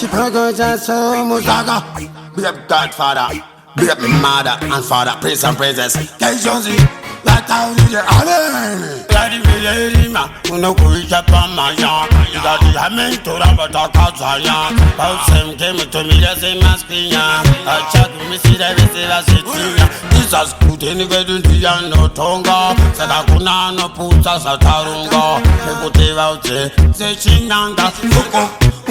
Chicago so Musaga. Be a godfather, be a mother and father, praise and praises. K-Jonesy, that's how you get amen. Daddy, lady, ma, uno kuisha pamaya. Got the hammer to Rabata Kazaya. Both same came to me, the same maskinya. I check me, see the city. This is good, anyway, to the no tonga. Sakuna no puta satarunga. Put out there, say Chinanga,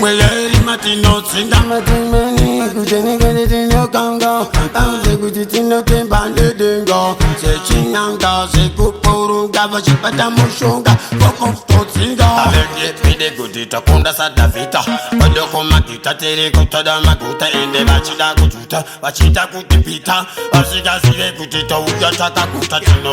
Where Matino, Sindamatini, Gudeni, in your Congo. I was a good in no Timbande Dingo. Say Chinanga, say Kupuru, Gavachipatamushunga, Coco Totinga. Pide Gudita, Kunda Sadavita, Odokomakita, Terekuta, Makuta, in the Machida Kututa, Wachita Kutipita, Osika Kutita, Uyataka Kutachino,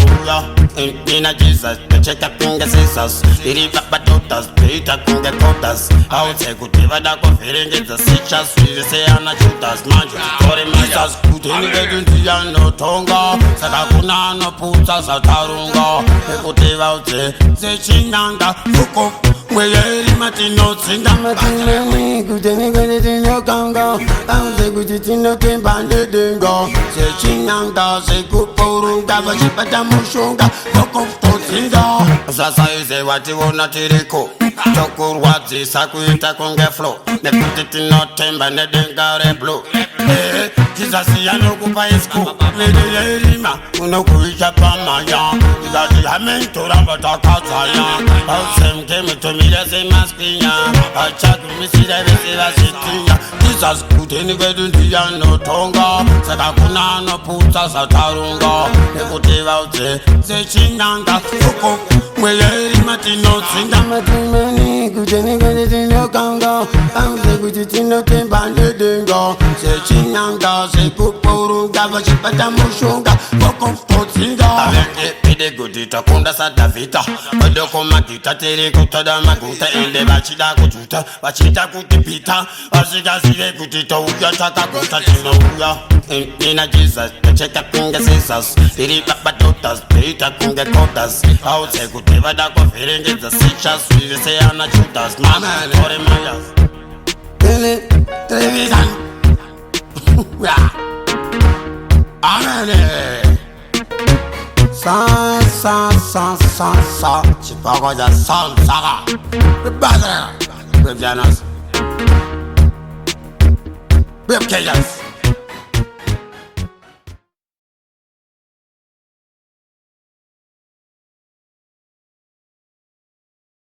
in a Jesus, the check up in the scissors, the river batotas, Peter Kunga Kotas, I would say good river that go feeling it, the sitchas, we say, and I shoot us, man, for the Masters, good in the no Tonga, Sakuna, no Puta, Satarunga, they put it out there, say Chinanga, Fuko, where Matino, Sindamatini, good in your Congo, I would say good in no Timbande Dingo, say Chinanga, say Kupuru, Gavachipatamushunga, Coco Totinga. Sasa ise wati wona tiriko Chokur wati sakuita konge flow Ne kutiti no temba ne dengare blow Kisasi ya no kupa isku Lede lima Uno kuisha pamaya Kisasi hamen turabata kataya Ausem keme to mi lese maskinya Achaku misi de visi la sitinya Kisas kuteni vedunti ya no tonga Sakakuna no puta satarunga Ne kutiva ute Se chinanga Fuko Where Matino Sindamatini, Gudeni, in your Congo. I'm the Guditino Timbande Dingo. Say Chinanga, say Kupuru, Gavachipatamushunga, Coco Totinga. Pide Gudita, Kunda Sadavita, Odokomakita, Terekuta, Makuta, in the Machida Kututa, Wachita Kutipita, Osika Kutita, Uyataka Kutachino. In a Jesus, the check up in the scissors, the river batotas, Peter Kunga Kotas, I would say good river that go feeling it, the sitchas, we say, and I shoot us, man, for the Mayas. Television. Amen. Sa. Chicago, the sun, Saga. The brother, with Janus. With Cajas.